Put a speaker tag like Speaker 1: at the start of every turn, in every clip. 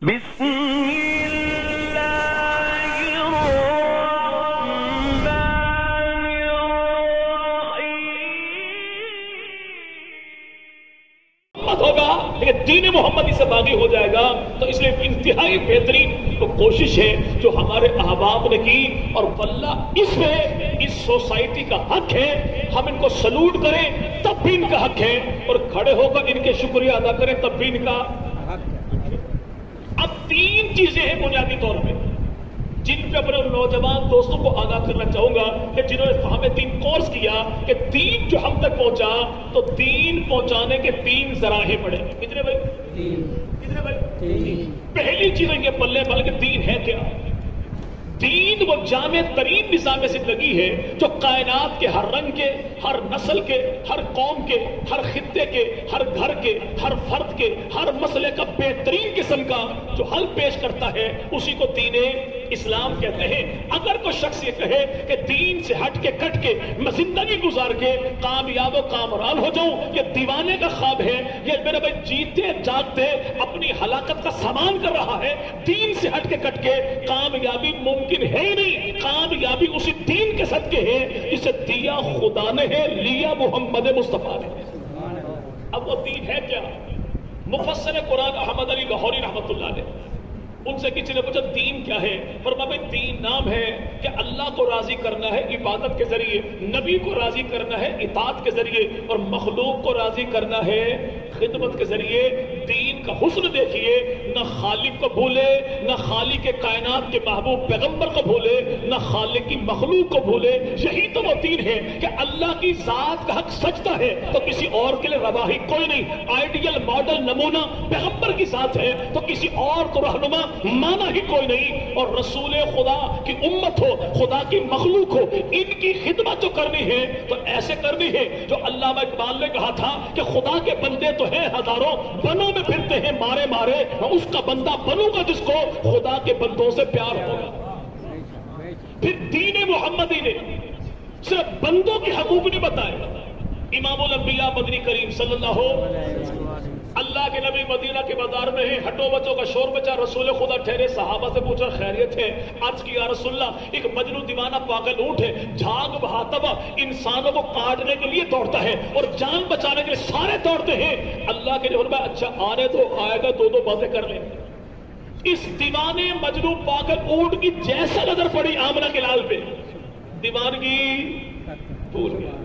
Speaker 1: بسم اللہ الرحمن الرحیم۔
Speaker 2: ہوگا لیکن دین محمدی سے باغی ہو جائے گا، تو اس لیے انتہائی بہترین تو کوشش ہے جو ہمارے احباب نے کی، اور واللہ اس میں اس سوسائٹی کا حق ہے ہم ان کو سلوٹ کریں تب بھی ان کا حق ہے، اور کھڑے ہو کر ان کے شکریہ ادا کریں تب بھی ان کا حق ہے۔ اب تین چیزیں ہیں بنیادی طور پہ جن پہ اپنے نوجوان دوستوں کو آگاہ کرنا چاہوں گا کہ جنہوں نے فہم دین کورس کیا کہ دین جو ہم تک پہنچا، تو دین پہنچانے کے تین ذرائع پڑے۔ کتنے بھائی؟ کتنے بھائی؟ پہلی چیز یہ پلے پل کے دین ہے کیا؟ دین وہ جامع ترین نظام زندگی ہے جو کائنات کے ہر رنگ کے، ہر نسل کے، ہر قوم کے، ہر خطے کے، ہر گھر کے، ہر فرد کے، ہر مسئلے کا بہترین قسم کا جو حل پیش کرتا ہے، اسی کو دین اسلام کہتے ہیں۔ اگر کوئی شخص یہ کہے کہ دین سے ہٹ کے کٹ کے میں زندگی گزار کے کامیاب و کامران ہو جاؤں، یہ دیوانے کا خواب ہے، یہ میرے بھائی جیتے جاگتے اپنی ہلاکت کا سامان کر رہا ہے۔ دین سے ہٹ کے کٹ کے کامیابی ممکن ہے ہی نہیں، کامیابی اسی دین کے صدقے ہے جسے دیا خدا نے ہے، لیا محمد مصطفیٰ نے۔ اب وہ دین ہے کیا؟ مفسر قرآن احمد علی لاہوری رحمۃ اللہ علیہ، ان سے کسی نے پوچھا دین کیا ہے؟ فرمایا دین نام ہے کہ اللہ کو راضی کرنا ہے عبادت کے ذریعے، نبی کو راضی کرنا ہے اطاعت کے ذریعے، اور مخلوق کو راضی کرنا ہے خدمت کے ذریعے۔ دین کا حسن دیکھیے، نہ خالق کو بھولے، نہ خالق کے کائنات کے محبوب پیغمبر کو بھولے، نہ خالق کی مخلوق کو بھولے۔ یہی تو وہ دین ہے کہ اللہ کی ذات کا حق سجدہ ہے تو کسی اور کے لیے روا ہی کوئی نہیں، آئیڈیل ماڈل نمونہ پیغمبر کی ذات ہے تو کسی اور کو رہنما مانا ہی کوئی نہیں۔ اور رسول خدا کی امت ہو، خدا کی مخلوق ہو، ان کی خدمت جو کرنی ہے تو ایسے کرنی ہے جو علامہ اقبال نے کہا تھا کہ خدا کے بندے تو ہیں ہزاروں، بنوں میں پھرتے ہیں مارے مارے، میں اس کا بندہ بنوں گا جس کو خدا کے بندوں سے پیار ہوگا۔ پھر دین محمدی نے صرف بندوں کے حقوق نہیں بتائے۔ امام الانبیاء مدنی کریم صلی اللہ اللہ کے نبی مدینہ کے بازار میں ہیں، ہٹو بچوں کا شور بچا، رسول خدا ٹھہرے، صحابہ سے پوچھا خیریت ہے؟ عرض کی یا رسول اللہ ایک مجنون دیوانہ پاگل اونٹ ہے، جھاگ بہاتا ہوا انسانوں کو کاٹنے کے لیے دوڑتا ہے اور جان بچانے کے لیے سارے دوڑتے ہیں۔ اللہ کے نبی اچھا آنے تو آئے گا، دو باتیں کر لیں۔ اس دیوانے مجنون پاگل اونٹ کی جیسا نظر پڑی آمنہ کے لال پہ، دیوانگی بھول گیا،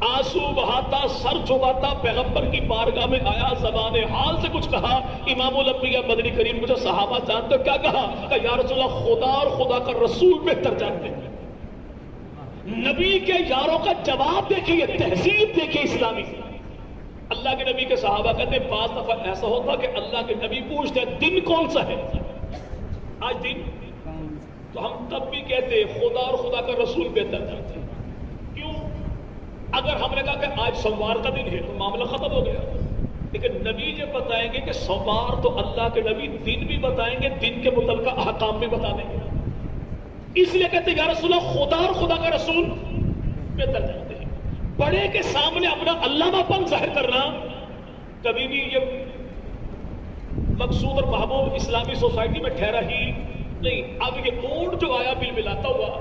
Speaker 2: آنسو بہاتا، سر جھکاتا پیغمبر کی بارگاہ میں آیا، زبان حال سے کچھ کہا۔ امام الانبیاء مدنی کریم مجھے صحابہ جانتے ہو کیا کہا؟ کہ یا رسول اللہ خدا اور خدا کا رسول بہتر جانتے ہیں۔ نبی کے یاروں کا جواب دیکھیے، تہذیب دیکھیے اسلامی۔ اللہ کے نبی کے صحابہ کہتے ہیں بعض دفعہ ایسا ہوتا کہ اللہ کے نبی پوچھتے ہیں دن کون سا ہے؟ آج دن، تو ہم تب بھی کہتے ہیں خدا اور خدا کا رسول بہتر جانتے ہیں۔ کیوں؟ اگر ہم نے کہا کہ آج سوموار کا دن ہے تو معاملہ ختم ہو گیا، لیکن نبی جب بتائیں گے کہ سوموار تو اللہ کے نبی دن بھی بتائیں گے، دن کے متعلقہ احکام بھی بتا دیں گے۔ اس لیے کہتے ہیں یا رسول اللہ خدا اور خدا کا رسول بہتر جانتے ہیں۔ بڑے کے سامنے اپنا علامہ پن ظاہر کرنا کبھی بھی یہ مقصود اور محبوب اسلامی سوسائٹی میں ٹھہرا ہی نہیں۔ اب یہ اونٹ جو آیا بل ملاتا ہوا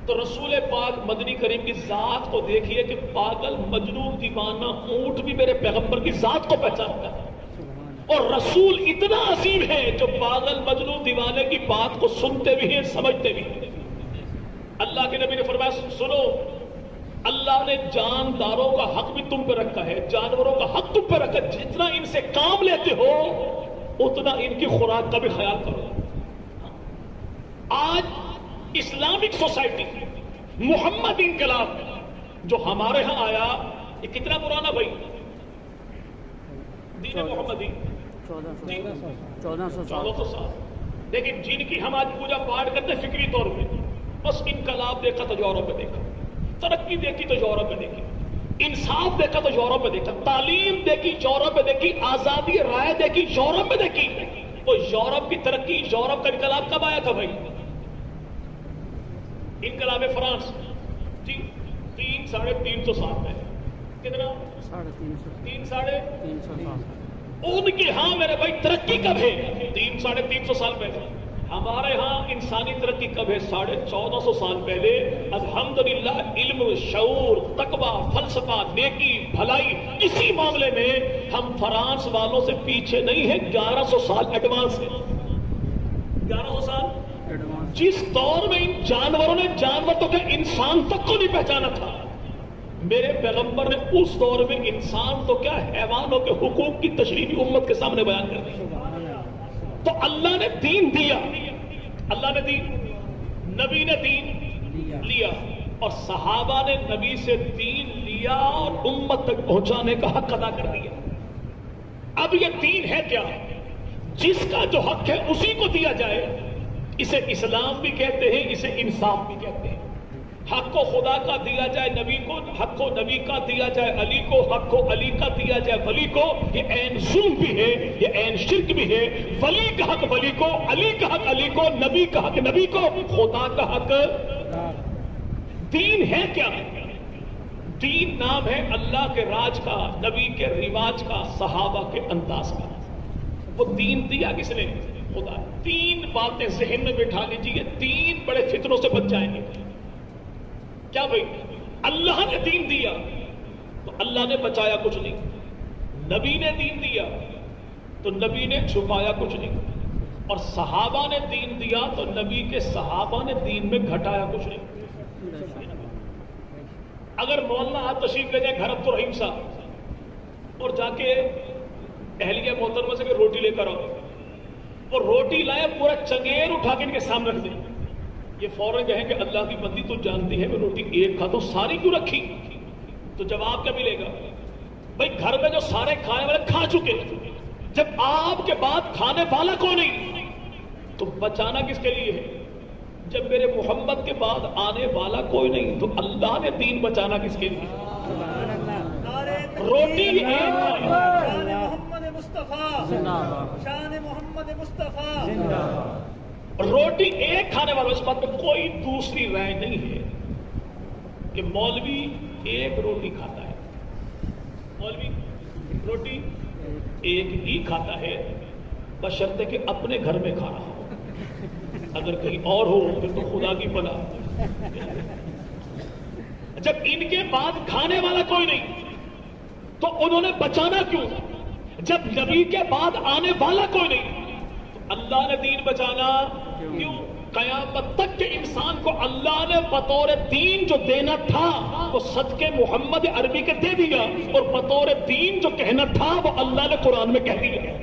Speaker 2: تو رسول پاک مدنی کریم کی ذات کو دیکھیے کہ پاگل مجنون دیوانہ اونٹ بھی میرے پیغمبر کی ذات کو پہچانتا ہے، اور رسول اتنا عظیم ہے جو پاگل مجنون دیوانے کی بات کو سنتے بھی ہیں، سمجھتے بھی ہیں۔ اللہ کے نبی نے فرمایا سنو، اللہ نے جانداروں کا حق بھی تم پہ رکھا ہے، جانوروں کا حق تم پہ رکھا ہے، جتنا ان سے کام لیتے ہو اتنا ان کی خوراک کا بھی خیال کرو۔ آج اسلامک سوسائٹی محمد انقلاب جو ہمارے ہاں آیا، یہ کتنا پرانا بھائی؟ دین محمدی 1400 سال، لیکن جن کی ہم آج پوجا پاٹ کرتے ہیں فکری طور پہ، بس انقلاب دیکھا تو یورپ میں دیکھا، ترقی دیکھی تو یورپ میں دیکھی، انصاف دیکھا تو یورپ میں دیکھا، تعلیم دیکھی یورپ میں دیکھی، آزادی رائے دیکھی یورپ میں دیکھی۔ تو یورپ کی ترقی، یورپ کا انقلاب کب آیا تھا بھائی؟ انقلاب فرانس 300-350 سال میں، کتنا؟ 300 سال۔ ان کے ہاں میرے بھائی ترقی کب ہے؟ 300-350 سال پہلے. ہمارے ہاں انسانی ترقی کب ہے؟ 1450 سال پہلے. الحمدللہ علم، شعور، تقوی، فلسفہ، نیکی، بھلائی، اسی معاملے میں ہم فرانس والوں سے پیچھے نہیں ہیں. 1100 سال ایڈوانس ہے. 1100 سال. جس دور میں ان جانوروں نے جانور تو کیا انسان تک کو نہیں پہچانا تھا، میرے پیغمبر نے اس دور میں انسان تو کیا حیوانوں کے حقوق کی تشریح امت کے سامنے بیان کر دی. تو اللہ نے دین دیا، اللہ نے دین، نبی نے دین لیا، اور صحابہ نے نبی سے دین لیا اور امت تک پہنچانے کا حق ادا کر دیا. اب یہ دین ہے کیا؟ جس کا جو حق ہے اسی کو دیا جائے. اسے اسلام بھی کہتے ہیں، اسے انصاف بھی کہتے ہیں. حق کو خدا کا دیا جائے نبی کو، حق کو نبی کا دیا جائے علی کو، حق کو علی کا دیا جائے ولی کو. یہ عین ظلم بھی ہے، یہ عین شرک بھی ہے. ولی کا حق ولی کو، علی کا حق علی کو، نبی کا حق نبی کو، خدا کا حق. دین ہے کیا؟ دین نام ہے اللہ کے راج کا، نبی کے رواج کا، صحابہ کے انداز کا. وہ دین دیا کس نے؟ خدا. 3 باتیں ذہن میں بٹھا لیجیے، 3 بڑے فتنوں سے بچ جائیں گے. کیا بھائی؟ اللہ نے دین دیا تو اللہ نے بچایا کچھ نہیں. نبی نے دین دیا تو نبی نے چھپایا کچھ نہیں. اور صحابہ نے دین دیا تو نبی کے صحابہ نے دین میں گھٹایا کچھ نہیں. اگر مولانا آپ تشریف لے جائیں گھر عبد الرحیم صاحب اور جا کے اہلیہ محترمہ سے کہ روٹی لے کر آؤ، اور روٹی لائے پورا چنگیر اٹھا کے ان کے سامنے رکھ دیں، یہ فوراً کہیں کہ اللہ کی بندی تو جانتی ہے میں روٹی ایک کھاتا ہوں، ساری کیوں رکھی؟ تو جواب کیا ملے گا؟ بھائی گھر میں جو سارے کھانے والے کھا چکے، جب آپ کے بعد کھانے والا کوئی نہیں تو بچانا کس کے لیے ہے؟ جب میرے محمد کے بعد آنے والا کوئی نہیں تو اللہ نے دین بچانا کس کے لیے؟ روٹی ایک
Speaker 3: شان محمد مصطفیٰ، شان محمد مصطفیٰ.
Speaker 2: روٹی ایک کھانے والا، اس بات میں کوئی دوسری رائے نہیں ہے کہ مولوی ایک روٹی کھاتا ہے. مولوی روٹی ایک ہی کھاتا ہے بشرطے کہ اپنے گھر میں کھا رہا ہو. اگر کہیں اور ہو پھر تو خدا کی پناہ. جب ان کے بعد کھانے والا کوئی نہیں تو انہوں نے بچانا کیوں؟ جب نبی کے بعد آنے والا کوئی نہیں تو اللہ نے دین بچانا کیوں؟ قیامت تک کے انسان کو اللہ نے بطور دین جو دینا تھا وہ صدقے محمد عربی کے دے دیا، اور بطور دین جو کہنا تھا وہ اللہ نے قرآن میں کہہ دیا.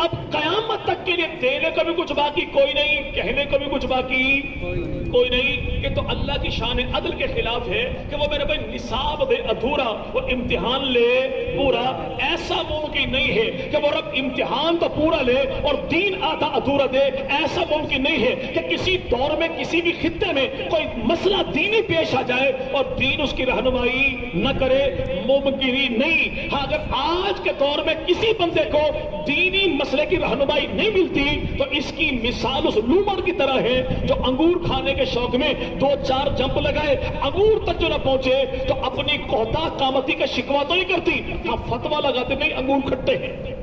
Speaker 2: اب قیامت تک کے لیے دینے کو بھی کچھ باقی کوئی نہیں، کہنے کو بھی کچھ باقی کوئی نہیں. یہ تو اللہ کی شان عدل کے خلاف ہے کہ وہ میرے بھائی نصاب دے ادھورا، وہ امتحان لے پورا. ایسا ممکن نہیں ہے کہ وہ رب امتحان تو پورا لے اور دین آدھا ادھورا دے. ایسا ممکن نہیں ہے کہ کسی دور میں کسی بھی خطے میں کوئی مسئلہ دینی پیش آ جائے اور دین اس کی رہنمائی نہ کرے. ممکن ہی نہیں. ہاں اگر آج کے دور میں کسی بندے کو دینی مسئلے کی رہنمائی نہیں ملتی تو اس کی مثال اس لومڑ کی طرح ہے جو انگور کھانے کے شوق میں 2-4 جمپ لگائے، انگور تک جو نہ پہنچے تو اپنی کوتا قامتی کا شکوا تو نہیں کرتی، ہاں فتوا لگاتے نہیں انگور کھٹے ہیں.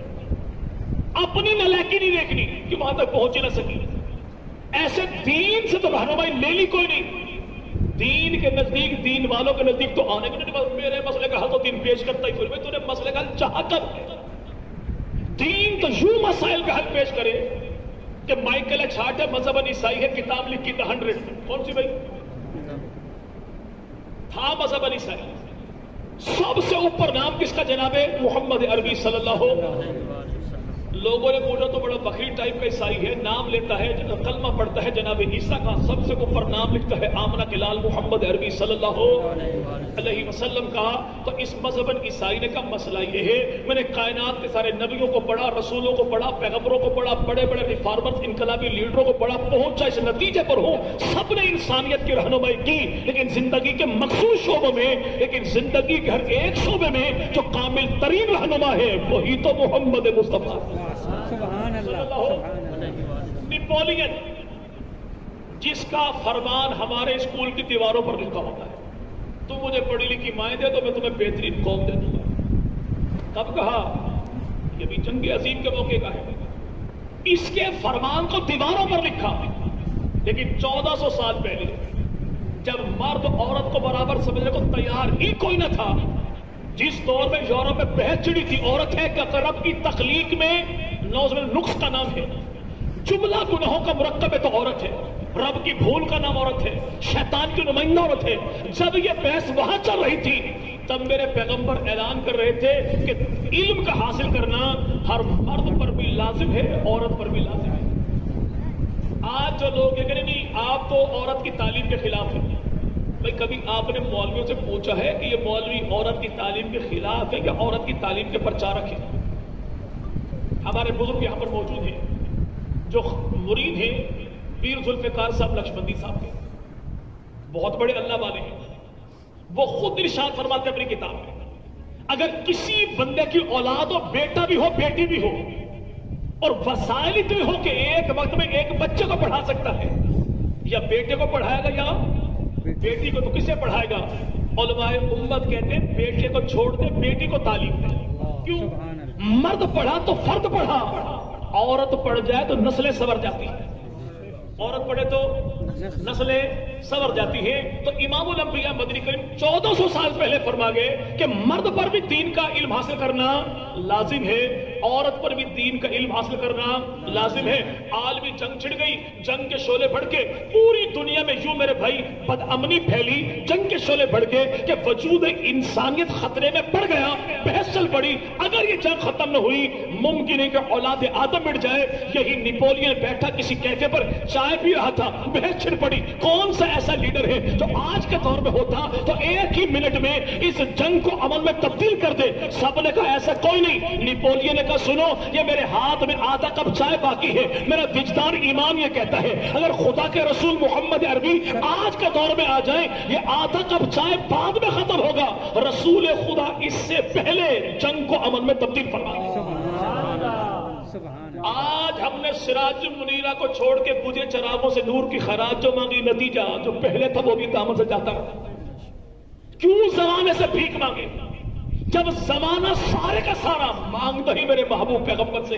Speaker 2: اپنی نالائکی نہیں دیکھنی کہ وہاں تک پہنچ نہ سکی. ایسے دین سے تو رہنمائی لے لی کوئی نہیں. دین کے نزدیک، دین والوں کے نزدیک تو آنے کے نہیں. میرے مسئلے کا حل تو دین پیش کرتا ہی پھر میں تو نے مسئلے کا حل چاہا کر. دین تو یوں مسائل کا حل پیش کرے کہ مائیکل ایچ ہارٹ ہے، مذہب عیسائی ہے، کتاب لکھی تھا 100. کون سی بھائی تھا مذہب عیسائی؟ سب سے اوپر نام کس کا جناب ہے؟ محمد عربی صلی اللہ علیہ وسلم. لوگوں نے پوچھا تو بڑا بخیل ٹائپ کا عیسائی ہے، نام لیتا ہے کلمہ پڑھتا ہے جناب عیسیٰ کا، سب سے اوپر نام لکھتا ہے آمنہ کے لال محمد عربی صلی اللہ علیہ وسلم کا. تو اس مذہب عیسائی نے کا مسئلہ یہ ہے، میں نے کائنات کے سارے نبیوں کو پڑھا، رسولوں کو پڑھا، پیغمبروں کو پڑھا، بڑے بڑے ریفارمرز انقلابی لیڈروں کو پڑھا، پہنچا اس نتیجے پر ہوں سب نے انسانیت کی رہنمائی کی، لیکن زندگی کے مخصوص شعبوں میں، لیکن زندگی کے ہر ایک شعبے میں جو کامل ترین رہنما ہے وہی تو محمد مصطفیٰ.
Speaker 3: سبحان اللہ.
Speaker 2: نیپولین جس کا فرمان ہمارے اسکول کی دیواروں پر لکھا ہوتا ہے، تم مجھے پڑھی لکھی مائیں دے تو میں تمہیں بہترین قوم دے دوں گا. کب کہا؟ یہ بھی جنگ عظیم کے موقع کا ہے. اس کے فرمان کو دیواروں پر لکھا. لیکن 1400 سال پہلے جب مرد عورت کو برابر سمجھنے کو تیار ہی کوئی نہ تھا، جس دور میں یورپ میں بحث چڑی تھی عورت ہے کہ رب کی تخلیق میں نقص کا نام ہے، جملہ گناہوں کا مرکب ہے تو عورت ہے، رب کی بھول کا نام عورت ہے، شیطان کی نمائندہ عورت ہے. جب یہ بحث وہاں چل رہی تھی تب میرے پیغمبر اعلان کر رہے تھے کہ علم کا حاصل کرنا ہر مرد پر بھی لازم ہے، عورت پر بھی لازم ہے. آج جو لوگ یہ کہیں نہیں آپ تو عورت کی تعلیم کے خلاف ہیں، بھائی کبھی آپ نے مولویوں سے پوچھا ہے کہ یہ مولوی عورت کی تعلیم کے خلاف ہے یا عورت کی تعلیم کے پرچارک ہے؟ ہمارے بزرگ یہاں پر موجود ہیں جو مرید ہیں پیر ذوالفقار صاحب لکشمندی صاحب کے، بہت بڑے اللہ والے ہیں. وہ خود ارشاد فرماتے ہیں اپنی کتاب میں اگر کسی بندے کی اولاد ہو، بیٹا بھی ہو بیٹی بھی ہو، اور وسائل اتنے ہو کہ ایک وقت میں ایک بچے کو پڑھا سکتا ہے، یا بیٹے کو پڑھائے گا یا بیٹی کو، تو کسے پڑھائے گا؟ علماء امت کہتے ہیں بیٹے کو چھوڑ دے بیٹی کو تعلیم دے. کیوں؟ مرد پڑھا تو فرد پڑھا، عورت پڑھ جائے تو نسلیں سنور جاتی ہیں، عورت پڑھے تو نسلیں سنور جاتی ہیں. تو امام الانبیاء مدنی کریم 1400 سال پہلے فرما گئے کہ مرد پر بھی دین کا علم حاصل کرنا لازم ہے، عورت پر بھی دین کا علم حاصل کرنا لازم ہے. عالمی جنگ چھڑ گئی، جنگ کے شعلے بڑھ کے پوری دنیا میں یوں میرے بھائی بد امنی پھیلی، جنگ کے شعلے بڑھ گئے کہ وجود انسانیت خطرے میں پڑ گیا. بحث چل پڑی اگر یہ جنگ ختم نہ ہوئی ممکن ہے کہ اولاد آدم مٹ جائے. یہی نیپولین بیٹھا کسی کیفے پر چائے پی رہا تھا، بحث چھڑ پڑی کون سا ایسا لیڈر ہے جو آج کے دور میں ہوتا تو ایک ہی منٹ میں اس جنگ کو عمل میں تبدیل کر دے. سب نے کہا ایسا کوئی نہیں. نیپولین نے کہا سنو یہ میرے ہاتھ میں آدھا کپ چائے باقی ہے، میرا وجدان ایمان یہ کہتا ہے اگر خدا کے رسول محمد عربی آج کے دور میں آ جائیں یہ آدھا کپ چائے بعد میں ختم ہوگا. رسول خدا اس سے پہلے جنگ کو عمل میں تبدیل فرما دے. آج ہم نے سراج منیرہ کو چھوڑ کے بجھے چراغوں سے نور کی خراج جو مانگی، نتیجہ جو پہلے تھا وہ بھی دامن سے جاتا رہا. کیوں زمانے سے بھیک مانگے جب زمانہ سارے کا سارا مانگتا ہی میرے محبوب پیغمبر سے؟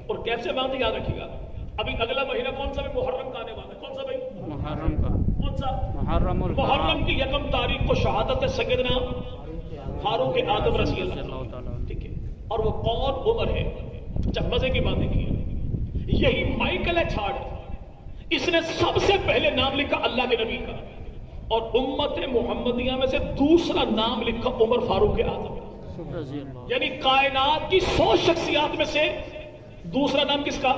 Speaker 2: اور کیسے مانگتے یاد رکھیے گا. ابھی اگلا مہینہ کون سا؟ محرم کا آنے والا ہے. کون سا بھائی؟ محرم کا. کون سا؟ محرم کی 1 تاریخ کو شہادت سیدنا فاروق اعظم رضی اللہ، ٹھیک ہے. اور وہ کون؟ عمر ہے. جب مزے کی باتیں کی یہی مائیکل ایچ ہارٹ، اس نے سب سے پہلے نام لکھا اللہ کے نبی کا، اور امت محمدیہ میں سے دوسرا نام لکھا عمر فاروق اعظم. یعنی کائنات کی 100 شخصیات میں سے دوسرا نام کس کا؟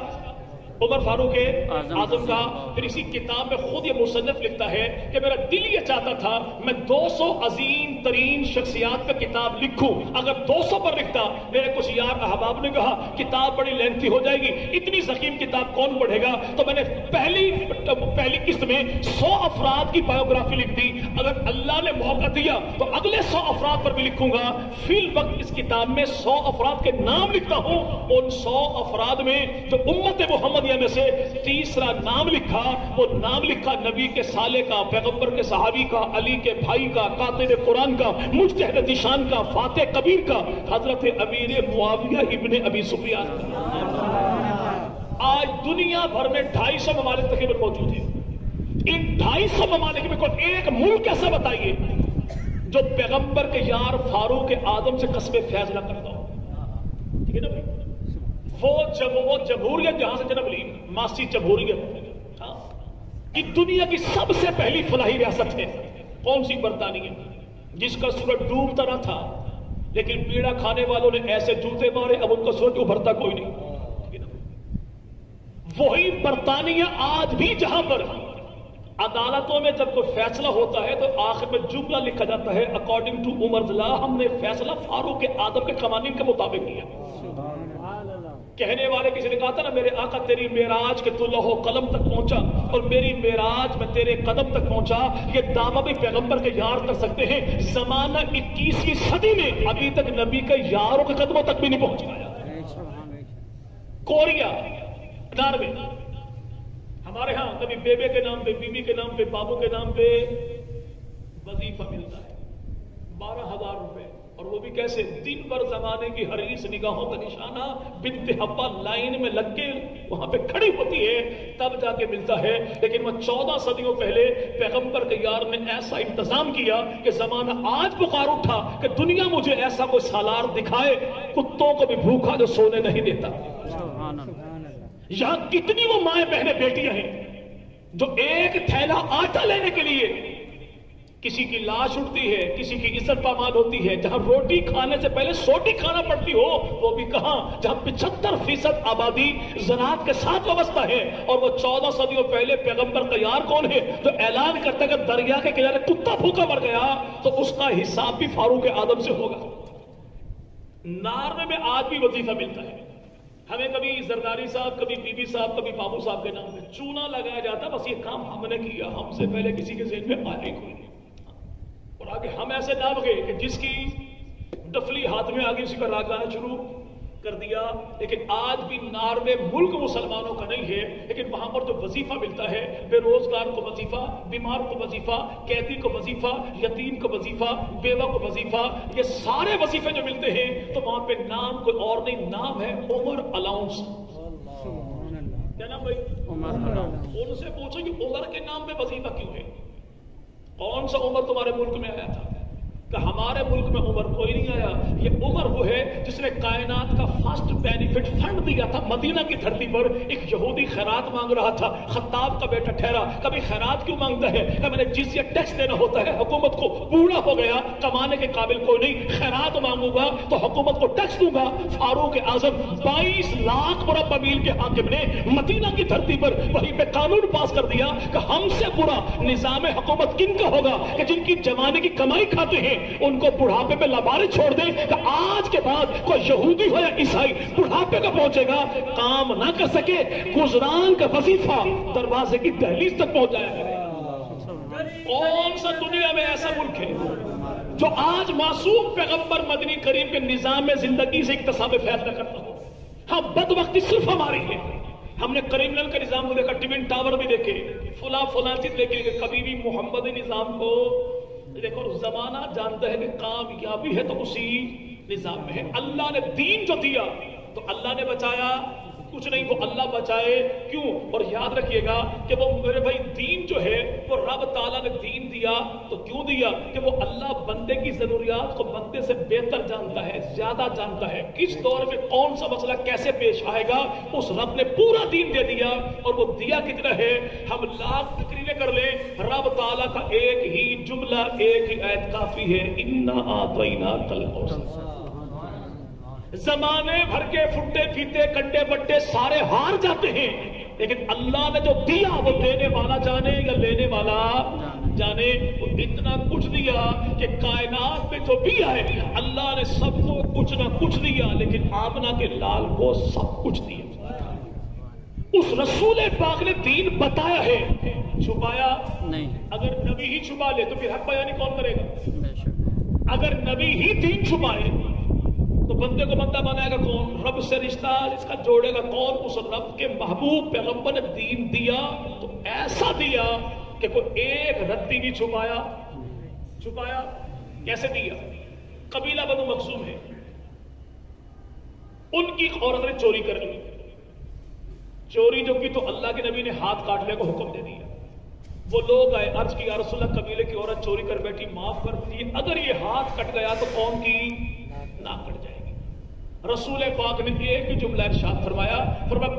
Speaker 2: عمر فاروق اعظم کا. پھر اسی کتاب میں خود یہ مصنف لکھتا ہے کہ میرا دل یہ چاہتا تھا میں 200 عظیم ترین شخصیات پہ کتاب لکھوں. اگر 200 پر لکھتا میرے کچھ یار احباب نے کہا کتاب بڑی لینتھی ہو جائے گی، اتنی ضخیم کتاب کون پڑھے گا. تو میں نے پہلی قسط میں 100 افراد کی بایوگرافی لکھ دی. اگر اللہ نے موقع دیا تو اگلے 100 افراد پر بھی لکھوں گا. فی الوقت اس کتاب میں 100 افراد کے نام لکھتا ہوں. ان 100 افراد میں جو امت محمد میں سے تیسرا نام لکھا، وہ نام لکھا نبی کے سالے کا، پیغمبر کے صحابی کا، علی کے بھائی کا، کاتب قرآن کا، مجتہد ذیشان کا، فاتح کبیر کا، حضرت امیر معاویہ ابن ابی سفیان کا. آج دنیا بھر میں 250 ممالک تقریباً موجود ہیں. ان 250 ممالک میں کوئی ایک ملک ایسا بتائیے جو پیغمبر کے یار فاروق اعظم سے قسم فیض نہ کرتا ہو. ٹھیک ہے نا بھائی؟ وہ جمہوریت جہاں سے جنم لی، ماسی جمہوریت کی دنیا کی سب سے پہلی فلاحی ریاست ہے. کون سی؟ برطانیہ، جس کا سورج ڈوبتا نہ تھا لیکن پیڑا کھانے والوں نے ایسے جوتے مارے اب ان کا سورج ابھرتا کوئی نہیں. وہی برطانیہ آج بھی جہاں پر عدالتوں میں جب کوئی فیصلہ ہوتا ہے تو آخر میں جملہ لکھا جاتا ہے اکارڈنگ ٹو عمر لا، ہم نے فیصلہ فاروق اعظم کے قوانین کے مطابق کیا. کہنے والے کسی نے کہا تھا نا میرے آقا تیری معراج کے تو لوح قلم تک پہنچا اور میری معراج میں تیرے قدم تک پہنچا. یہ دعویٰ بھی پیغمبر کے یار کر سکتے ہیں. زمانہ 21ویں صدی میں ابھی تک نبی کے یاروں کے قدموں تک بھی نہیں پہنچ پایا. کوریا، ناروے، ہمارے ہاں کبھی بیبے کے نام پہ، بیوی کے نام پہ، بابو کے نام پہ وظیفہ ملتا ہے 12,000 روپے. اور وہ بھی کیسے؟ دن بھر زمانے کی حریص نگاہوں کا نشانہ بنت حبہ لائن میں لگ کے وہاں پہ کھڑی ہوتی ہے تب جا کے ملتا ہے. لیکن وہ 14 صدیوں پہلے پیغمبر کے یار نے ایسا انتظام کیا کہ زمانہ آج بخار اٹھا کہ دنیا مجھے ایسا کوئی سالار دکھائے کتوں کو بھی بھوکا جو سونے نہیں دیتا. یہاں کتنی وہ مائیں بہنیں بیٹیاں ہیں جو ایک تھیلا آٹا لینے کے لیے کسی کی لاش اٹھتی ہے, کسی کی عزت پامال ہوتی ہے. جہاں روٹی کھانے سے پہلے سوٹی کھانا پڑتی ہو وہ بھی کہاں, جہاں 75% آبادی زراعت کے ساتھ وابستہ ہے. اور وہ 14 صدیوں پہلے پیغمبر کا یار کون ہے جو اعلان کرتا ہے کہ دریا کے کنارے کتا بھوکا مر گیا تو اس کا حساب بھی فاروق اعظم سے ہوگا. ناروے میں آج بھی وظیفہ ملتا ہے. ہمیں کبھی زرداری صاحب, کبھی بی بی صاحب, کبھی بابو صاحب کے نام پہ چونا لگایا جاتا, بس یہ کام ہم نے کیا, ہم سے پہلے کسی کے ذہن میں آنے کوئی نہیں. اور آگے ہم ایسے نام گئے کہ جس کی ڈفلی ہاتھ میں آگے اسی کا راگ لانا شروع کر دیا. لیکن آج بھی ناروے ملک مسلمانوں کا نہیں ہے, لیکن وہاں پر جو وظیفہ ملتا ہے, بے روزگار کو وظیفہ, بیمار کو وظیفہ, قیدی کو وظیفہ, یتیم کو وظیفہ, بیوہ کو وظیفہ, یہ سارے وظیفے جو ملتے ہیں تو وہاں پہ نام کوئی اور نہیں, نام ہے عمر الاؤنس. کیا نام بھائی؟ ان سے پوچھو کہ عمر کے نام پہ وظیفہ کیوں ہے؟ کون سا عمر تمہارے ملک میں آیا تھا؟ کہ ہمارے ملک میں عمر کوئی نہیں آیا. یہ عمر وہ ہے جس نے کائنات کا فرسٹ بینیفٹ فنڈ دیا تھا. مدینہ کی دھرتی پر ایک یہودی خیرات مانگ رہا تھا, خطاب کا بیٹا ٹھہرا, کبھی خیرات کیوں مانگتا ہے کہ میں نے جزیہ ٹیکس دینا ہوتا ہے, حکومت کو بوڑھا ہو گیا, کمانے کے قابل کوئی نہیں, خیرات مانگوں گا تو حکومت کو ٹیکس دوں گا. فاروق اعظم 22 لاکھ مربع میل کے حاکم نے مدینہ کی دھرتی پر وہیں پہ قانون پاس کر دیا کہ ہم سے برا نظام حکومت کن کا ہوگا کہ جن کی جمانے کی کمائی کھاتے ہیں ان کو بڑھاپے پہ لبارے چھوڑ دیں کہ آج کے بعد کوئی یہودی ہو یا عیسائی بڑھاپے کا پہنچے گا کام نہ کر سکے, گزران کا وظیفہ دروازے کی دہلیز تک پہنچ جائے گا. کون سا دنیا میں ایسا ملک ہے جو آج معصوم پیغمبر مدنی کریم کے نظام میں زندگی سے اکتساب فیصلہ کرتا ہو؟ ہاں, بدبختی صرف ہماری ہے. ہم نے کریم لن کا نظام دیکھا, ٹوین ٹاور بھی دیکھے, فلاں چیز دیکھے, کہ کبھی بھی محمدی نظام کو دیکھو. زمانہ جانتا ہے کہ کامیابی ہے تو اسی نظام میں ہے. اللہ نے دین جو دیا تو اللہ نے بچایا کچھ نہیں, وہ اللہ بچائے کیوں. اور یاد رکھیے گا کہ وہ میرے بھائی دین جو ہے وہ رب تعالیٰ نے دین دیا تو کیوں دیا کہ وہ اللہ بندے کی ضروریات کو بندے سے بہتر جانتا ہے, زیادہ جانتا ہے. کس دور میں کون سا مسئلہ کیسے پیش آئے گا اس رب نے پورا دین دے دیا. اور وہ دیا کتنا ہے, ہم لاکھ تقریریں کر لیں, رب تعالیٰ کا ایک ہی جملہ, ایک ہی آیت کافی ہے, انا اعطیناک الکوثر. زمانے بھر کے پھٹے پیتے کنڈے بٹے سارے ہار جاتے ہیں, لیکن اللہ نے جو دیا وہ دینے والا جانے یا لینے والا جانے. وہ اتنا کچھ دیا کہ کائنات میں جو بھی آئے اللہ نے سب کو کچھ نہ کچھ دیا, لیکن آمنہ کے لال کو سب کچھ دیا. اس رسول پاک نے دین بتایا ہے, چھپایا نہیں. اگر نبی ہی چھپا لے تو پھر حق بیانی کون کرے گا؟ اگر نبی ہی دین چھپائے تو بندے کو بندہ بنائے گا کون؟ رب سے رشتہ اس کا جوڑے گا کون؟ اس رب کے محبوب پیغمبر نے دین دیا تو ایسا دیا کہ کوئی ایک ردی بھی چھپایا. کیسے دیا؟ قبیلہ بنو مخزوم ہے, ان کی عورت نے چوری کر لی. چوری جو کی تو اللہ کے نبی نے ہاتھ کاٹنے کو حکم دے دیا. وہ لوگ آئے, عرض کی یا رسول اللہ قبیلے کی عورت چوری کر بیٹھی, معاف کر دیجیے, اگر یہ ہاتھ کٹ گیا تو قوم کی ناک کٹ جائے گی. رسول پاک نے ایک ہی جملہ ارشاد فرمایا,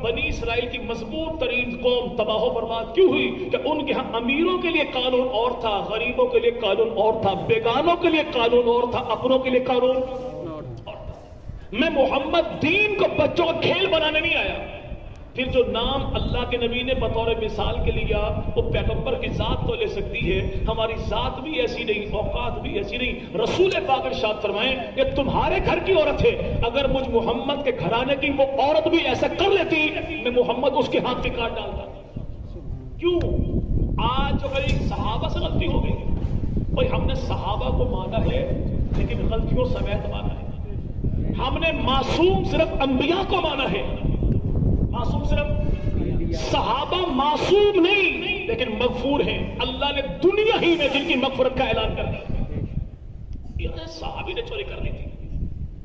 Speaker 2: بنی اسرائیل کی مضبوط ترین قوم تباہ و برباد کیوں ہوئی کہ ان کے ہاں امیروں کے لیے قانون اور تھا, غریبوں کے لیے قانون اور تھا, بیگانوں کے لیے قانون اور تھا, اپنوں کے لیے قانون اور تھا. میں محمد دین کو بچوں کا کھیل بنانے نہیں آیا. پھر جو نام اللہ کے نبی نے بطور مثال کے لیا وہ پیغمبر کی ذات تو لے سکتی ہے, ہماری ذات بھی ایسی نہیں, اوقات بھی ایسی نہیں. رسول پاک ارشاد فرمائیں کہ تمہارے گھر کی عورت ہے, اگر مجھ محمد کے گھرانے کی وہ عورت بھی ایسا کر لیتی میں محمد اس کے ہاتھ پہ کاٹ ڈالتا. کیوں؟ آج جو میری صحابہ سے غلطی ہو گئی, بھائی ہم نے صحابہ کو مانا ہے لیکن غلطیوں سمیت مانا ہے. ہم نے معصوم صرف انبیاء کو مانا ہے, معصوم صرف صحابہ معصوم نہیں لیکن مغفور ہیں. اللہ نے دنیا ہی میں جن کی مغفرت کا اعلان کر دیا. صحابی نے چوری کر لی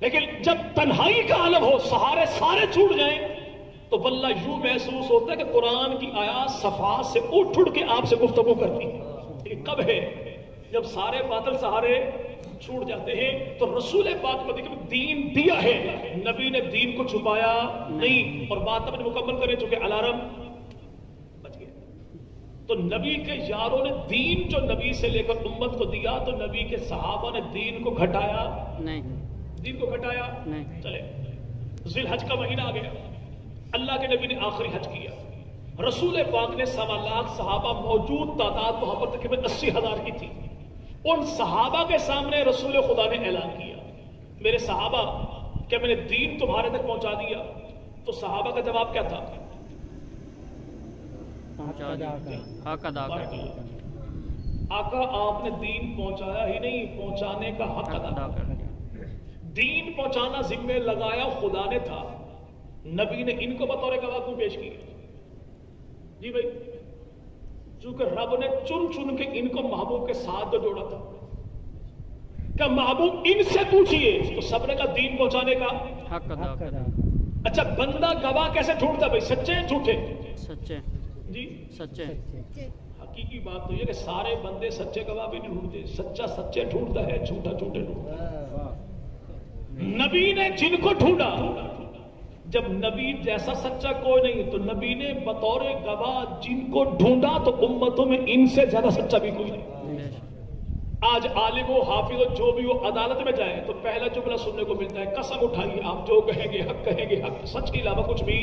Speaker 2: لیکن جب تنہائی کا عالم ہو، سہارے سارے چھوٹ جائیں، تو واللہ یوں محسوس ہوتا ہے کہ قرآن کی آیات صفحات سے اٹھ کے آپ سے گفتگو کرتی ہیں۔ یہ کب ہے؟ جب سارے باطل سہارے چھوٹ جاتے ہیں۔ تو رسول پاک کو دیکھیں، دین دیا ہے، نبی نے دین کو چھپایا نہیں۔ اور بات اپنے مکمل کریں چونکہ الارم بچ گیا۔ تو نبی کے یاروں نے دین جو نبی سے لے کر امت کو دیا، تو نبی کے صحابہ نے دین کو گھٹایا
Speaker 3: نہیں،
Speaker 2: دین کو گھٹایا
Speaker 3: نہیں۔
Speaker 2: چلے ذی الحج کا مہینہ آ گیا، اللہ کے نبی نے آخری حج کیا، رسول پاک نے 1.25 لاکھ صحابہ موجود تعداد وہاں پر تقریباً 80,000 کی تھی۔ ان صحابہ کے سامنے رسول خدا نے اعلان کیا، میرے صحابہ کیا میں نے دین تمہارے تک پہنچا دیا؟ تو صحابہ کا جواب کیا تھا؟
Speaker 3: حق ادا کر
Speaker 2: آقا آپ نے دین پہنچایا ہی نہیں، پہنچانے کا حق ادا کر دیا۔ دین پہنچانا ذمہ لگایا خدا نے تھا، نبی نے ان کو بطور گواہ کو پیش کیا۔ جی بھائی، چونکہ رب نے چن چن کے ان کو محبوب کے ساتھ جو جوڑا تھا، کہ محبوب ان سے پوچھئے، تو سب نے کہا دین پہنچانے کا
Speaker 3: حق ادا کر۔
Speaker 2: اچھا بندہ گواہ کیسے ڈھونڈتا بھائی؟ سچے ہیں جھوٹے؟
Speaker 3: سچے
Speaker 2: جی
Speaker 3: سچے
Speaker 2: حقیقی بات تو یہ کہ سارے بندے سچے گواہ بھی نہیں ڈھونڈتے، سچا سچے ڈھونڈتا ہے، جھوٹا جھوٹے ڈھونڈتا ہے۔ نبی نے جن کو ڈھونڈا، جب نبی جیسا سچا کوئی نہیں، تو نبی نے بطور گواہ جن کو ڈھونڈا، تو امتوں میں ان سے زیادہ سچا بھی کوئی نہیں۔ آج عالم ہو، حافظ ہو، جو بھی ہو، عدالت میں جائے تو پہلا جملہ سننے کو ملتا ہے، قسم اٹھائیے آپ جو کہیں گے حق کہیں گے، حق، سچ کے علاوہ کچھ بھی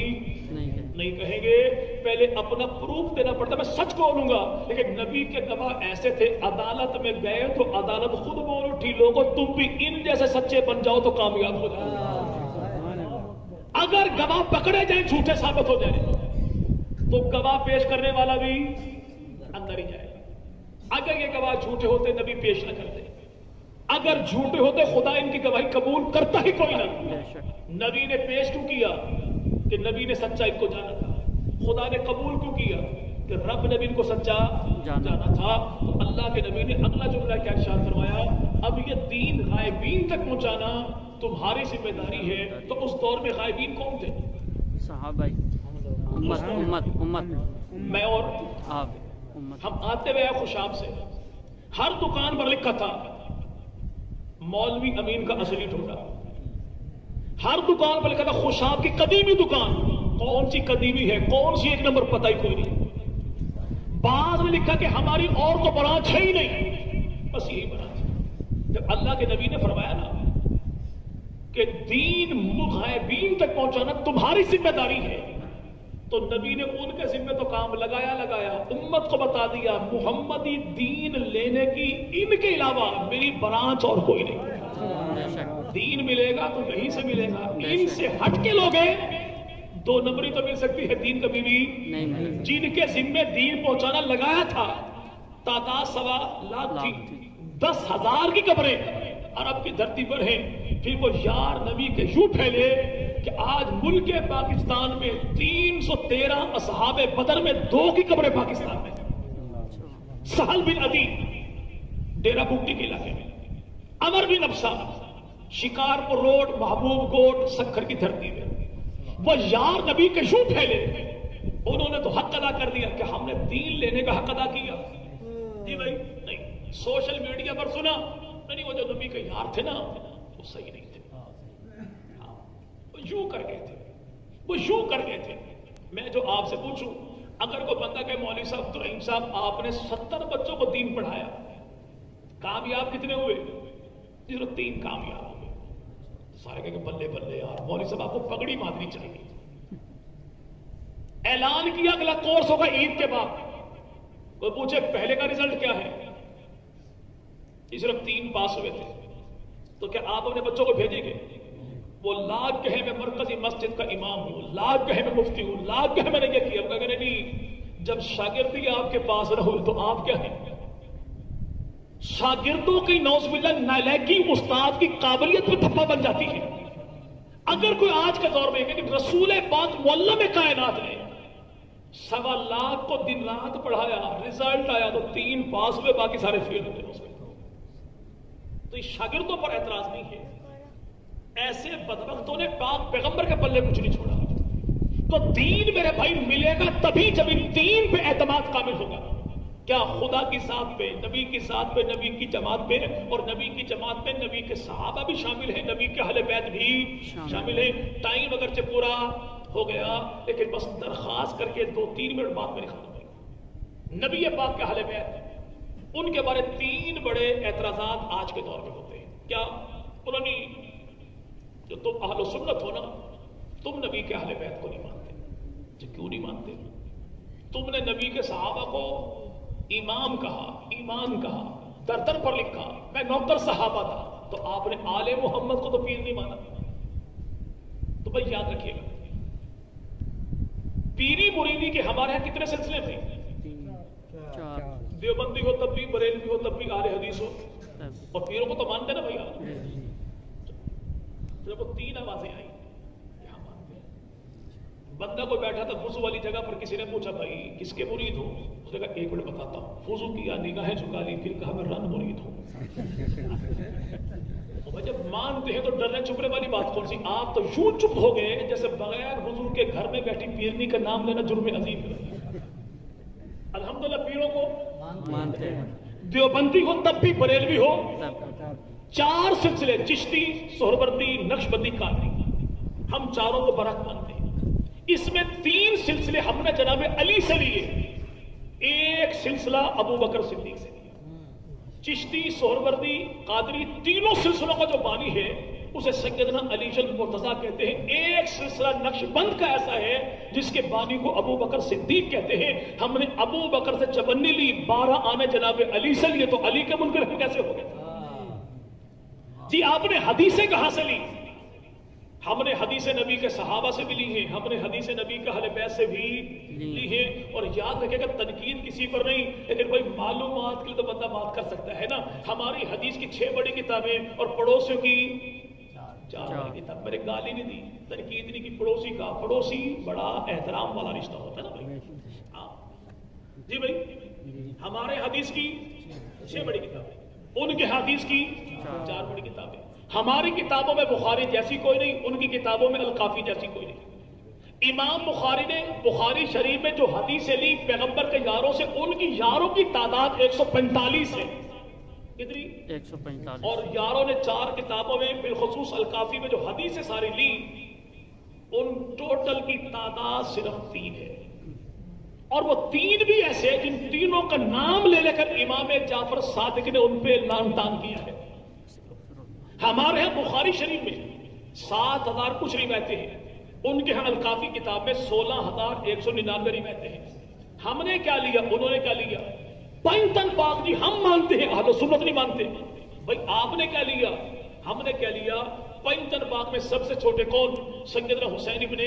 Speaker 2: نہیں کہیں گے۔ پہلے اپنا پروف دینا پڑتا، میں سچ بولوں گا۔ لیکن نبی کے گواہ ایسے تھے، عدالت میں گئے تو عدالت خود بول اٹھی، لوگوں تم بھی ان جیسے سچے بن جاؤ تو کامیاب ہو جاؤ۔ اگر گواہ پکڑے جائیں، جھوٹے ثابت ہو جائیں، تو گواہ پیش کرنے والا بھی اندر ہی جائے۔ اگر یہ گواہ جھوٹے ہوتے نبی پیش نہ کرتے، اگر جھوٹے ہوتے خدا ان کی گواہی قبول کرتا ہی کوئی نہ۔ نبی نے پیش کیوں کیا؟ کہ نبی نے سچا ان کو جانا تھا۔ خدا نے قبول کیوں کیا؟ کہ رب نے بھی ان کو سچا جانا تھا۔ تو اللہ کے نبی نے اگلا جملہ کیا ارشاد فرمایا؟ اب یہ دین غائبین تک پہنچانا تمہاری ذمہ داری ہے۔ تو اس دور میں غائبین کون تھے؟
Speaker 3: صحابہ، امت
Speaker 2: میں اور
Speaker 3: آپ، امت۔
Speaker 2: ہم آتے ہوئے خوشاب سے ہر دکان پر لکھا تھا مولوی امین کا اصلی ڈھونڈا، ہر دکان پر لکھا تھا خوشاب کی قدیمی دکان، کون سی قدیمی ہے، کون سی ایک نمبر پتہ ہی کوئی نہیں۔ بعد میں لکھا کہ ہماری اور تو برانچ ہے ہی نہیں، بس یہی برانچ۔ جب اللہ کے نبی نے فرمایا نا کہ دین غائبین تک پہنچانا تمہاری ذمہ داری ہے، تو نبی نے ان کے ذمہ تو کام لگایا، امت کو بتا دیا محمدی دین لینے کی ان کے علاوہ میری برانچ اور کوئی نہیں۔ دین ملے گا تو یہیں سے ملے گا، ان سے ہٹ کے لوگ ہیں، 2 نمبری تو مل سکتی ہے، دین کبھی بھی نہیں۔ جن کے ذمہ دین پہنچانا لگایا تھا تعداد 1.25 لاکھ تھی، 10,000 کی قبریں عرب کی دھرتی پر ہیں، پھر وہ یار نبی کے یوں پھیلے کہ آج ملک پاکستان میں 313 اصحاب بدر میں 2 کی قبریں پاکستان میں، سہل بن عدی ڈیرہ بگٹی کے علاقے میں، عمر بن ابسا شکارپور روڈ محبوب کوٹ سکھر کی دھرتی میں، وہ یار نبی کے یوں پھیلے، انہوں نے تو حق ادا کر دیا کہ ہم نے دین لینے کا حق ادا کیا۔ جی بھائی نہیں، سوشل میڈیا پر سنا نہیں، وہ جو نبی کے یار تھے نا وہ صحیح نہیں تھے، وہ یوں کر گئے تھے، وہ یوں کر گئے تھے۔ میں جو آپ سے پوچھوں، اگر کوئی بندہ کہ مولوی صاحب عبدالرحیم صاحب آپ نے 70 بچوں کو دین پڑھایا، کامیاب کتنے ہوئے؟ صرف 3 کامیاب ہوئے۔ سارے کہیں کہ بلے بلے یار مولوی صاحب آپ کو پگڑی باندھنی چاہیے۔ اعلان کیا اگلا کورس ہوگا عید کے بعد، کوئی پوچھے پہلے کا رزلٹ کیا ہے؟ صرف 3 پاس ہوئے تھے، تو کیا آپ اپنے بچوں کو بھیجیں گے؟ وہ لاکھ کہے میں مرکزی مسجد کا امام ہوں، لاکھ کہے میں مفتی ہوں، لاکھ کہے میں نے یہ کیا، وہ کہہ نہیں، جب شاگردی آپ کے پاس نہ ہو تو آپ کیا ہیں؟ شاگردوں کی نوز باللہ نالائکی استاد کی قابلیت میں دھپا بن جاتی ہے۔ اگر کوئی آج کے دور میں کہ رسول پاک معلم کائنات نے 1.25 لاکھ کو دن رات پڑھایا، رزلٹ آیا تو 3 پاس ہوئے، باقی سارے فیل ہوئے، تو اس شاگردوں پر اعتراض نہیں ہے، ایسے بدبختوں نے پاک پیغمبر کے پلے کچھ نہیں چھوڑا. تو دین میرے بھائی ملے گا تبھی جب ان دین پہ اعتماد کامل ہوگا. کیا خدا کی ذات پہ، نبی کی ذات پہ، نبی کی جماعت پہ، اور نبی کی جماعت میں نبی کے صحابہ بھی شامل ہیں، نبی کے اہل بیت بھی شامل ہیں. ٹائم اگرچہ پورا ہو گیا لیکن بس درخواست کر کے 2-3 منٹ بات میں ختم ہوئی. نبی پاک کے اہل بیت، ان کے بارے 3 بڑے اعتراضات آج کے دور میں ہوتے ہیں. کیا انہوں نے، جو تم اہل سنت ہو نا، تم نبی کے اہل بیت کو نہیں مانتے. جو کیوں نہیں مانتے؟ تم نے نبی کے صحابہ کو امام کہا، ایمان کہا، در پر لکھا میں نوکر صحابہ تھا. تو آپ نے آل محمد کو تو پیر نہیں مانا. تو بھائی یاد رکھیے گا، پیری مریدی کے ہمارے یہاں کتنے سلسلے تھے؟
Speaker 3: 4.
Speaker 2: دیوبندی ہو تب بھی، بریلوی ہو تب بھی، اہل حدیث ہو. اور پیروں کو تو مانتے نا بھیا. جب وہ 3 آوازیں آئی، یہاں مانتے ہیں. بندہ کو بیٹھا تھا وضو والی جگہ پر، کسی نے پوچھا بھائی کس کے مرید ہو؟ اس نے کہا 1 منٹ بتاتا ہوں. وضو کیا، نگاہیں جھکا لی، پھر کہا میں رن مرید ہوں. جب مانتے ہیں تو ڈرنے چھپنے والی بات کون سی؟ آپ تو یوں چپ ہو گئے جیسے بغیر وضو کے گھر میں بیٹھی پیرنی کا نام لینا جرم عظیم ہے. الحمدللہ پیروں کو
Speaker 3: مانتے ہیں.
Speaker 2: دیوبندی ہو تب بھی، بریلوی ہو. 4 سلسلے، چشتی، سہروردی، نقشبندی، قادری، ہم چاروں کو برحق مانتے ہیں. اس میں 3 سلسلے ہم نے جناب علی سے لیے، 1 سلسلہ ابو بکر صدیق سے. چشتی، سہروردی، قادری، تینوں سلسلوں کا جو بانی ہے اسے سیدنا علی المرتضیٰ کہتے ہیں. 1 سلسلہ نقش بند کا ایسا ہے جس کے بانی کو ابو بکر صدیق کہتے ہیں. ہم نے ابو بکر سے چبنی لی، 12 آنے جناب علی سے لیے. تو علی کے منکر ہم کیسے ہو گئے؟ جی آپ نے حدیثیں کہاں سے لی؟ ہم نے حدیث نبی کے صحابہ سے بھی لی ہیں، ہم نے حدیث نبی کے اہل بیت سے بھی لی ہیں. اور یاد رکھے گا تنقید کسی پر نہیں، لیکن بھائی معلومات کے لیے تو بندہ بات کر سکتا ہے نا. ہماری حدیث کی 6 بڑی کتابیں اور پڑوسیوں کی 4 بڑی کتاب. میں نے گالی نہیں دی، تنقید نہیں کی. پڑوسی کا، پڑوسی بڑا احترام والا رشتہ ہوتا ہے نا بھائی. ہاں جی بھائی، ہمارے حدیث کی 6 بڑی کتابیں، ان کے حدیث کی 4 بڑی کتابیں. ہماری کتابوں میں بخاری جیسی کوئی نہیں، ان کی کتابوں میں الکافی جیسی کوئی نہیں. امام بخاری نے بخاری شریف میں جو حدیثیں لی پیغمبر کے یاروں سے، ان کی یاروں کی تعداد 145 ہے. کتنی؟
Speaker 3: 145.
Speaker 2: اور یاروں نے 4 کتابوں میں بالخصوص الکافی میں جو حدیثیں ساری لی، ان ٹوٹل کی تعداد صرف 3 ہے. اور وہ 3 بھی ایسے جن تینوں کا نام لے کر امام جعفر صادق نے ان پہ لان تان کیا ہے. ہمارے ہاں بخاری شریف میں 7000 کچھ روایتیں ہیں، ان کے ہاں الکافی کتاب میں 16199 روایتیں ہیں. ہم نے کیا لیا، انہوں نے کیا لیا؟ پنجتن پاک جی ہم مانتے ہیں، اہل سنت نہیں مانتے. بھائی آپ نے کیا لیا؟ ہم نے کیا لیا؟ پنجتن پاک میں سب سے چھوٹے کون؟ سیدنا حسین ابن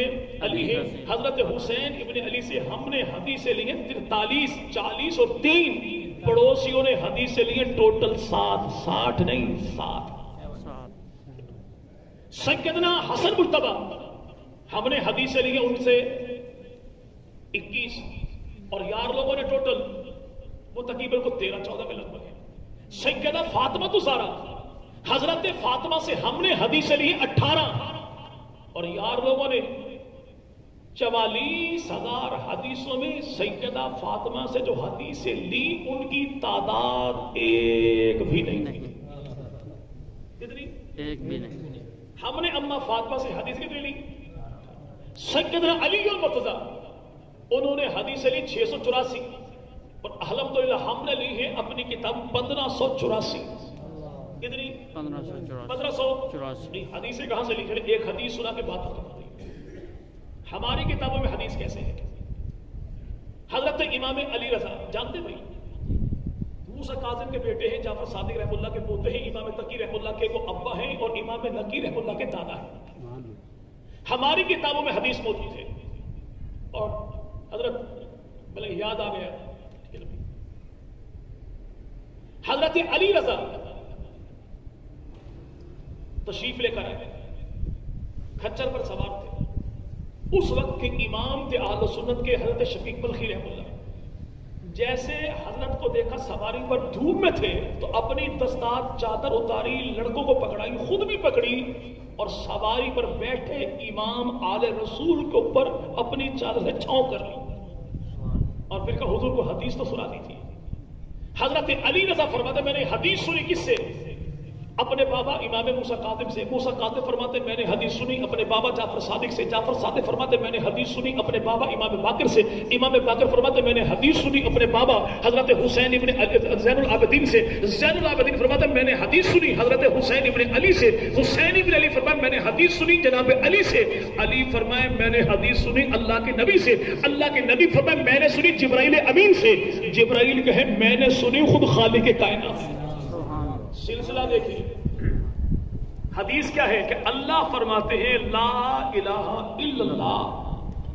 Speaker 2: علی ہے. حضرت حسین ابن علی سے ہم نے حدیثیں لی ہیں 43، 40 اور 3. پڑوسیوں نے حدیثیں لی ہیں ٹوٹل 7، 60 نہیں 7. سیدنا حسن مجتبی ہم نے حدیثیں لی ہیں ان سے 21. اور یار لوگوں نے ٹوٹل وہ تقریباً کو 13-14 کے لگ بھگ ہے. سیدہ فاطمہ تو سارا، حضرت فاطمہ سے ہم نے حدیثیں لی 18. اور یار لوگوں نے 44,000 حدیثوں میں سیدہ فاطمہ سے جو حدیثیں لی ان کی تعداد 1 بھی نہیں. کتنی؟
Speaker 3: 1 بھی نہیں.
Speaker 2: ہم نے اما فاطمہ سے حدیث کتنی لی؟ سیدنا علی المرتضیٰ انہوں نے حدیث لی 684. اور الحمدللہ ہم نے لی ہے اپنی کتاب 1584. کتنی؟ 1584. حدیثیں کہاں سے لکھی؟ ایک حدیث سنا کے بعد ختم ہو گئی. ہماری کتابوں میں حدیث کیسے ہے؟ حضرت امام علی رضا جانتے بھائی، موسیٰ کاظم کے بیٹے ہیں، جعفر صادق رحمہ اللہ کے پوتے ہیں، امام تقی رحمہ اللہ کے وہ ابا ہیں اور امام نقی رحمہ اللہ کے دادا ہیں. ہماری کتابوں میں حدیث موجود ہے. اور حضرت بھلے یاد آ گیا، حضرت علی رضا تشریف لے کر آئے، کھچر پر سوار تھے. اس وقت کے امام تھے اہل سنت کے حضرت شفیق بلخی رحمہ اللہ. جیسے حضرت کو دیکھا سواری پر دھوپ میں تھے تو اپنی دستار چادر اتاری، لڑکوں کو پکڑائی، خود بھی پکڑی اور سواری پر بیٹھے امام آل رسول کے اوپر اپنی چادر سے چھاؤں کر لی اور پھر کہا حضور کو حدیث تو سنا دیجیے۔ حضرت علی رضا فرماتے میں نے حدیث سنی کس سے؟ اپنے بابا امام موسیٰ کاظم سے۔ موسیٰ کاظم فرماتے میں نے حدیث سنی اپنے بابا جعفر صادق سے۔ جعفر صادق فرماتے میں نے حدیث سنی اپنے بابا امام باقر سے۔ امام باقر فرماتے میں نے حدیث سنی اپنے بابا حضرت حسین ابن زین العابدین سے۔ زین العابدین فرماتے میں نے حدیث سنی حضرت حسین ابن علی سے۔ حسین ابن علی فرماتے میں نے حدیث سنی جناب علی سے۔ علی فرمائے میں نے حدیث سنی اللہ کے نبی سے۔ اللہ کے نبی فرمائے میں نے سنی جبرائیل امین سے۔ جبرائیل کہے میں نے سنی خود خالق کائنات سے۔ سلسلہ دیکھیے، حدیث کیا ہے کہ اللہ فرماتے ہیں لا الہ الا اللہ،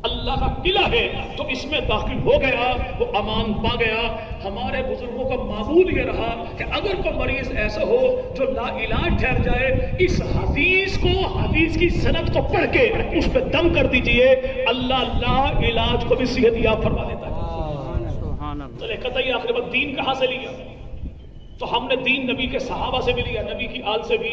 Speaker 2: اللہ کا قلعہ ہے تو اس میں داخل ہو گیا وہ امان پا گیا۔ ہمارے بزرگوں کا معمول یہ رہا کہ اگر کوئی مریض ایسا ہو جو لا علاج ٹھہر جائے، اس حدیث کو، حدیث کی سند کو پڑھ کے اس پہ دم کر دیجئے، اللہ لا علاج کو بھی صحت یاب فرما دیتا ہے۔ چلے قطعی آخر بات دین کہاں سے لیا؟ تو ہم نے دین نبی کے صحابہ سے بھی لیا، نبی کی آل سے بھی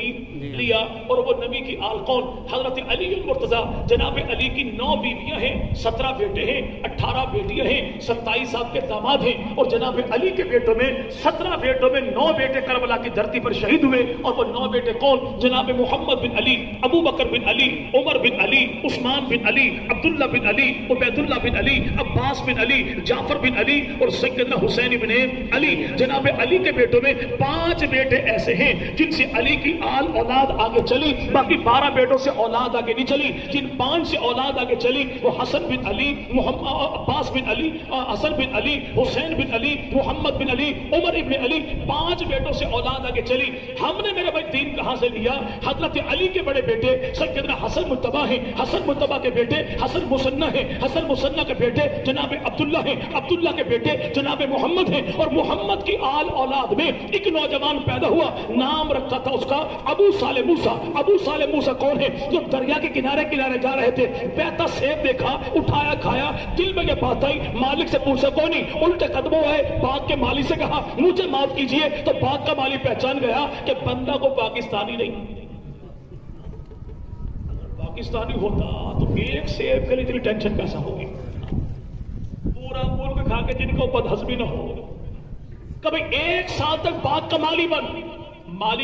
Speaker 2: لیا، اور وہ نبی کی آل کون؟ حضرت علی المرتضیٰ، جناب علی کی 9 بیویاں ہیں، 17 بیٹے ہیں، 18 بیٹیاں ہیں، 27 صاحب کے داماد ہیں، اور جناب علی کے بیٹوں میں 17 بیٹوں میں 9 بیٹے کربلا کی دھرتی پر شہید ہوئے، اور وہ 9 بیٹے کون؟ جناب محمد بن علی، ابو بکر بن علی، عمر بن علی، عثمان بن علی، عبداللہ بن علی، عبید اللہ بن علی، عباس بن علی، جعفر بن علی، اور سیدنا حسین بن علی۔ جناب علی کے بیٹوں میں 5 بیٹے ایسے ہیں جن سے علی کی آل اولاد آگے چلی، باقی 12 بیٹوں سے اولاد آگے نہیں چلی۔ جن 5 سے اولاد آگے چلی وہ حسن بن علی، عباس بن علی، حسن بن علی، حسین بن علی، محمد بن علی، عمر ابن علی، 5 بیٹوں سے اولاد آگے چلی۔ ہم نے میرے بھائی دین کہاں سے لیا؟ حضرت علی کے بڑے بیٹے سیدنا حسن مجتبیٰ ہیں، حسن مجتبیٰ کے بیٹے حسن مصنع ہیں، حسن مصنع کے بیٹے جناب عبداللہ ہیں، عبداللہ کے بیٹے جناب محمد ہیں، اور محمد کی آل اولاد میں ایک نوجوان پیدا ہوا، نام رکھا تھا اس کا ابو صالح موسیٰ۔ ابو صالح موسیٰ کون ہے؟ جو دریا کے کنارے کنارے جا رہے تھے، بہتا سیب دیکھا، اٹھایا کھایا، دل میں یہ بات آئی، مالک سے پوچھا کوئی نہیں، الٹے قدموں آئے، باغ کے مالی سے کہا مجھے معاف کیجئے، تو باغ کا مالی پہچان گیا کہ بندہ کو پاکستانی نہیں، پاکستانی ہوتا تو ایک سیب کے لیے اتنی ٹینشن کیسا ہوگی؟ پورا ملک کھا کے جن کو بدہضمی نہ ہو، کبھی 1 سال تک باغ کا مالی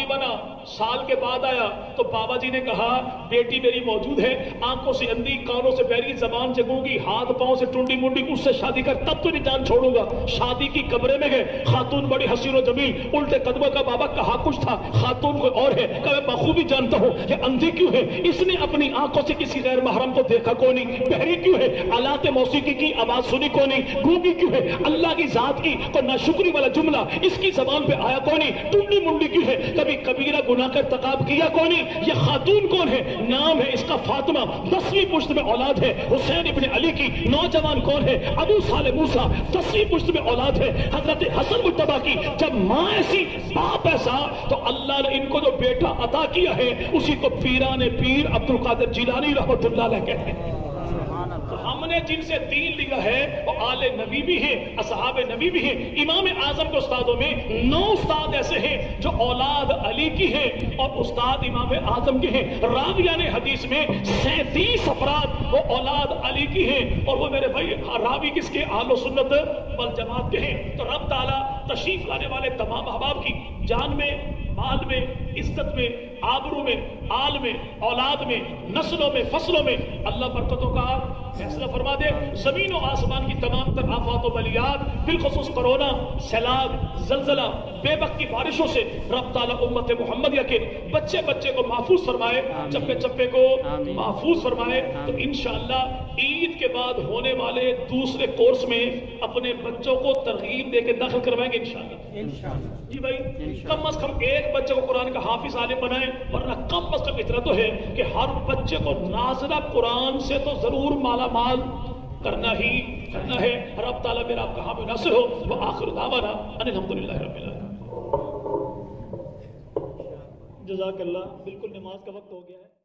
Speaker 2: بنا، سال کے بعد آیا تو بابا جی نے کہا بیٹی میری موجود ہے، آنکھوں سے اندھی، کانوں سے بہری، زبان سے گونگی، ہاتھ پاؤں سے ٹنڈی منڈی، اس سے شادی کر تب تو نہیں جان چھوڑوں گا۔ شادی کی کمرے میں گئے، خاتون بڑی حسین و جمیل، الٹے قدموں کا بابا کہا کچھ تھا، خاتون کوئی اور ہے، کہ میں بخوبی جانتا ہوں یہ اندھی کیوں ہے، اس نے اپنی آنکھوں سے کسی غیر محرم کو دیکھا کوئی نہیں، بہری کیوں ہے، آلات موسیقی کی آواز سنی کوئی نہیں، گونگی کیوں ہے، اللہ کی ذات کی کوئی ناشکری والا جملہ اس کی زبان پہ آیا کوئی نہیں، ٹنڈی منڈی کیوں ہے، کبھی کبیرہ گناہ کا ارتکاب کیا کوئی نہیں۔ یہ خاتون کون ہے؟ نام ہے اس کا فاطمہ، 10ویں پشت میں اولاد ہے حسین ابن علی کی۔ نوجوان کون ہے؟ ابو صالح موسیٰ، 10ویں پشت میں اولاد ہے حضرت حسن مجتبیٰ کی۔ جب ماں ایسی باپ ایسا تو اللہ نے ان کو جو بیٹا عطا کیا ہے اسی کو پیران پیر عبد القادر جیلانی رحمۃ اللہ علیہ کہتے ہیں۔ تو ہم نے جن سے دین لیا ہے وہ آل نبی بھی ہیں، اصحاب نبی بھی ہیں۔ امام اعظم کے استادوں میں 9 استاد ایسے ہیں جو اولاد علی کی ہیں اور استاد امام اعظم کے ہیں۔ راویان حدیث میں 37 افراد وہ اولاد علی کی ہیں، اور وہ میرے بھائی راوی کس کے؟ اہل سنت والجماعت کے ہیں۔ تو رب تعالیٰ تشریف لانے والے تمام احباب کی جان میں، مال میں، عزت میں، آبرو میں، آل میں، اولاد میں، نسلوں میں، فصلوں میں اللہ برکتوں کا فیصلہ فرما دے۔ زمین و آسمان کی تمام تر آفات و بلیات، بالخصوص کرونا، سیلاب، زلزلہ، بے وقت کی بارشوں سے رب تعالیٰ امت محمدیہ کے بچے بچے کو محفوظ فرمائے، چپے چپے کو محفوظ فرمائے۔ تو انشاءاللہ عید کے بعد ہونے والے دوسرے کورس میں اپنے بچوں کو ترغیب دے کے داخل کروائیں گے انشاءاللہ۔ جی بھائی، کم از کم ایک بچے کو قرآن کا حافظ عالم بنائیں، ورنہ کم از کم اتنا تو ہے کہ ہر بچے کو ناظرہ قرآن سے تو ضرور مالا مال کرنا ہی کرنا ہے۔ رب تعالیٰ میرا آپ کا حامی ناصر ہو۔ وآخر دعوانا ان الحمدللہ رب العالمین۔ جزاک اللہ۔ بالکل نماز کا وقت ہو گیا ہے۔